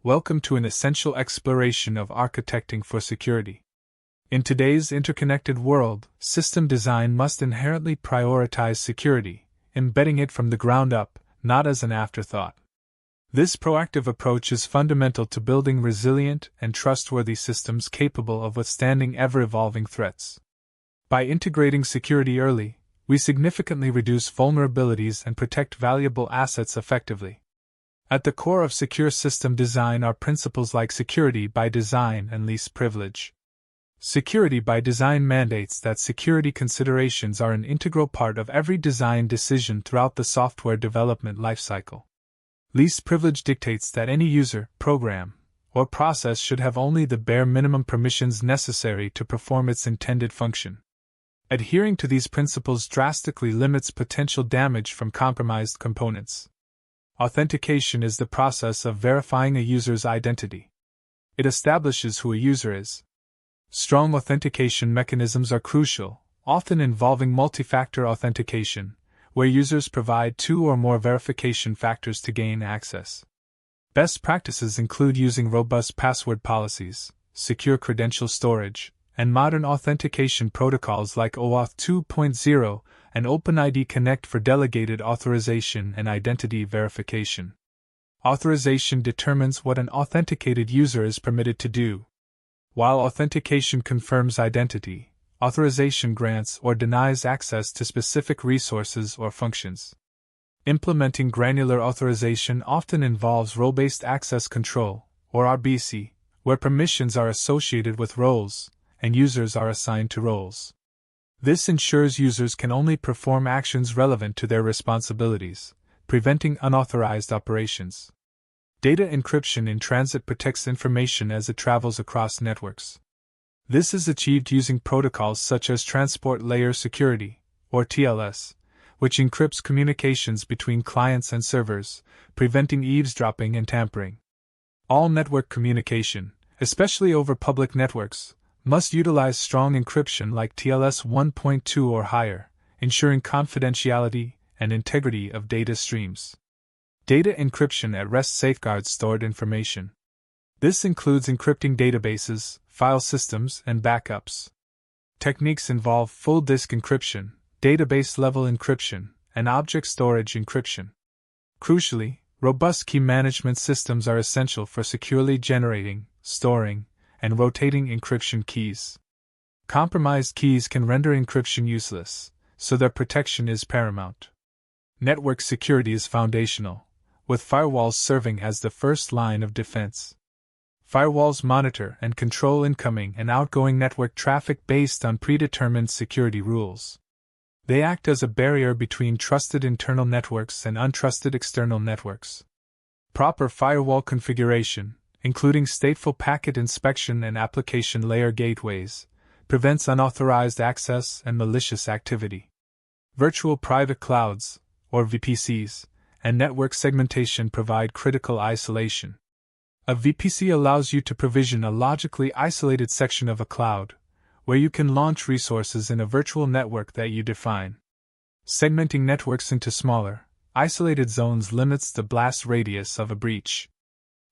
Welcome to an essential exploration of architecting for security. In today's interconnected world, system design must inherently prioritize security, embedding it from the ground up, not as an afterthought. This proactive approach is fundamental to building resilient and trustworthy systems capable of withstanding ever-evolving threats. By integrating security early, we significantly reduce vulnerabilities and protect valuable assets effectively. At the core of secure system design are principles like security by design and least privilege. Security by design mandates that security considerations are an integral part of every design decision throughout the software development lifecycle. Least privilege dictates that any user, program, or process should have only the bare minimum permissions necessary to perform its intended function. Adhering to these principles drastically limits potential damage from compromised components. Authentication is the process of verifying a user's identity. It establishes who a user is. Strong authentication mechanisms are crucial, often involving multi-factor authentication, where users provide 2 or more verification factors to gain access. Best practices include using robust password policies, secure credential storage, and modern authentication protocols like OAuth 2.0 and OpenID Connect for delegated authorization and identity verification. Authorization determines what an authenticated user is permitted to do, while authentication confirms identity. Authorization grants or denies access to specific resources or functions. Implementing granular authorization often involves role-based access control, or RBAC, where permissions are associated with roles, and users are assigned to roles. This ensures users can only perform actions relevant to their responsibilities, preventing unauthorized operations. Data encryption in transit protects information as it travels across networks. This is achieved using protocols such as Transport Layer Security, or TLS, which encrypts communications between clients and servers, preventing eavesdropping and tampering. All network communication, especially over public networks, must utilize strong encryption like TLS 1.2 or higher, ensuring confidentiality and integrity of data streams. Data encryption at rest safeguards stored information. This includes encrypting databases, file systems, and backups. Techniques involve full disk encryption, database-level encryption, and object storage encryption. Crucially, robust key management systems are essential for securely generating, storing, and rotating encryption keys. Compromised keys can render encryption useless, so their protection is paramount. Network security is foundational, with firewalls serving as the first line of defense. Firewalls monitor and control incoming and outgoing network traffic based on predetermined security rules. They act as a barrier between trusted internal networks and untrusted external networks. Proper firewall configuration, including stateful packet inspection and application layer gateways, prevents unauthorized access and malicious activity. Virtual private clouds, or VPCs, and network segmentation provide critical isolation. A VPC allows you to provision a logically isolated section of a cloud, where you can launch resources in a virtual network that you define. Segmenting networks into smaller, isolated zones limits the blast radius of a breach.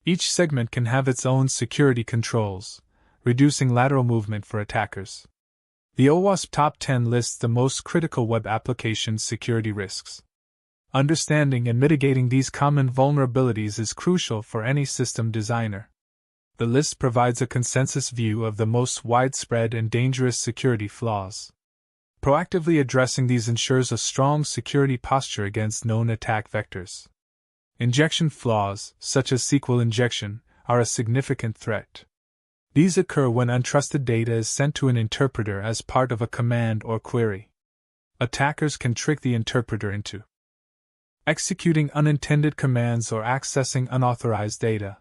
Each segment can have its own security controls, reducing lateral movement for attackers. The OWASP Top 10 lists the most critical web application security risks. Understanding and mitigating these common vulnerabilities is crucial for any system designer. The list provides a consensus view of the most widespread and dangerous security flaws. Proactively addressing these ensures a strong security posture against known attack vectors. Injection flaws, such as SQL injection, are a significant threat. These occur when untrusted data is sent to an interpreter as part of a command or query. Attackers can trick the interpreter into executing unintended commands or accessing unauthorized data.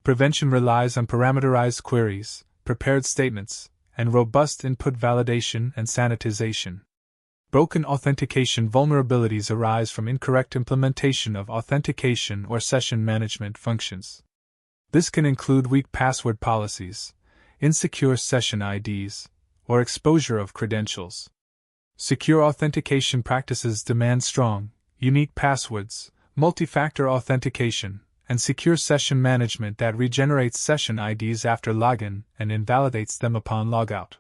Prevention relies on parameterized queries, prepared statements, and robust input validation and sanitization. Broken authentication vulnerabilities arise from incorrect implementation of authentication or session management functions. This can include weak password policies, insecure session IDs, or exposure of credentials. Secure authentication practices demand strong, unique passwords, multi-factor authentication, and secure session management that regenerates session IDs after login and invalidates them upon logout.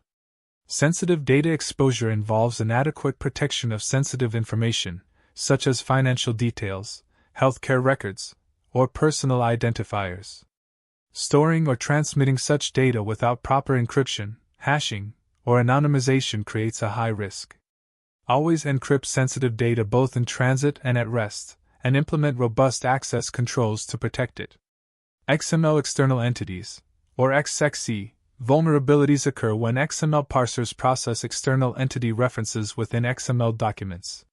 Sensitive data exposure involves inadequate protection of sensitive information, such as financial details, healthcare records, or personal identifiers. Storing or transmitting such data without proper encryption, hashing, or anonymization creates a high risk. Always encrypt sensitive data both in transit and at rest, and implement robust access controls to protect it. XML external entities, or XXE, vulnerabilities occur when XML parsers process external entity references within XML documents.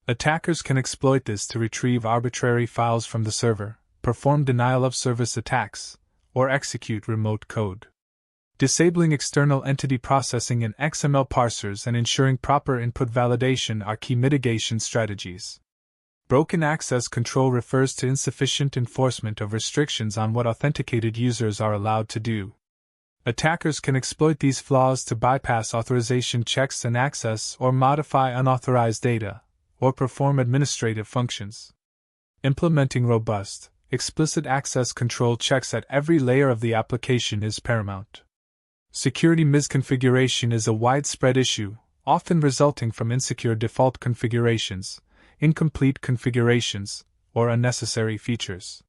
Attackers can exploit this to retrieve arbitrary files from the server, perform denial-of-service attacks, or execute remote code. Disabling external entity processing in XML parsers and ensuring proper input validation are key mitigation strategies. Broken access control refers to insufficient enforcement of restrictions on what authenticated users are allowed to do. Attackers can exploit these flaws to bypass authorization checks and access or modify unauthorized data, or perform administrative functions. Implementing robust, explicit access control checks at every layer of the application is paramount. Security misconfiguration is a widespread issue, often resulting from insecure default configurations, incomplete configurations, or unnecessary features.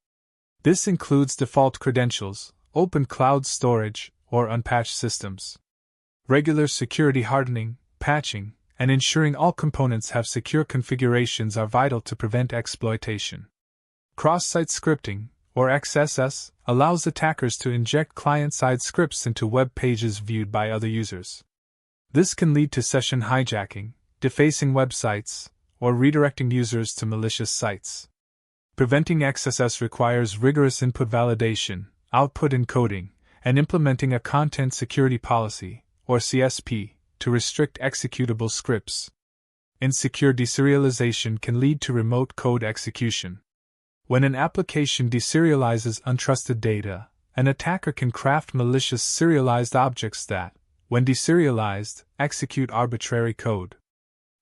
This includes default credentials, open cloud storage, or unpatched systems. Regular security hardening, patching, and ensuring all components have secure configurations are vital to prevent exploitation. Cross-site scripting, or XSS, allows attackers to inject client-side scripts into web pages viewed by other users. This can lead to session hijacking, defacing websites, or redirecting users to malicious sites. Preventing XSS requires rigorous input validation, output encoding, and implementing a content security policy, or CSP, to restrict executable scripts. Insecure deserialization can lead to remote code execution. When an application deserializes untrusted data, an attacker can craft malicious serialized objects that, when deserialized, execute arbitrary code.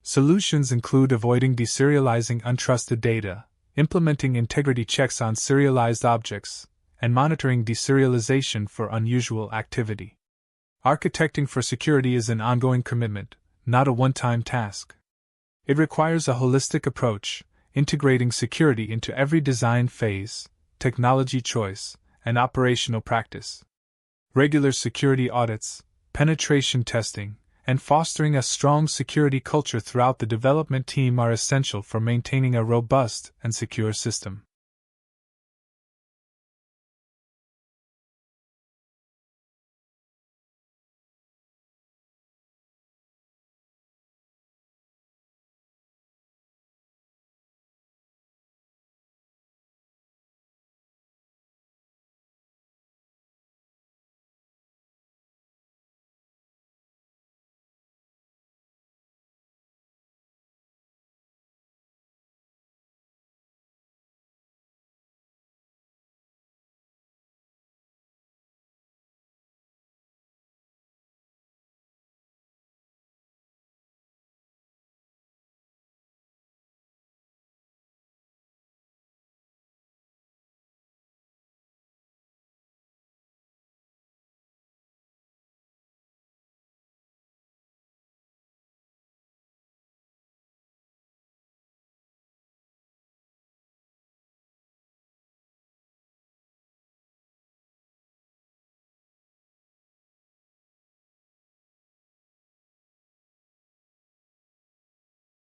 Solutions include avoiding deserializing untrusted data, implementing integrity checks on serialized objects, and monitoring deserialization for unusual activity. Architecting for security is an ongoing commitment, not a one-time task. It requires a holistic approach, integrating security into every design phase, technology choice, and operational practice. Regular security audits, penetration testing, and fostering a strong security culture throughout the development team are essential for maintaining a robust and secure system.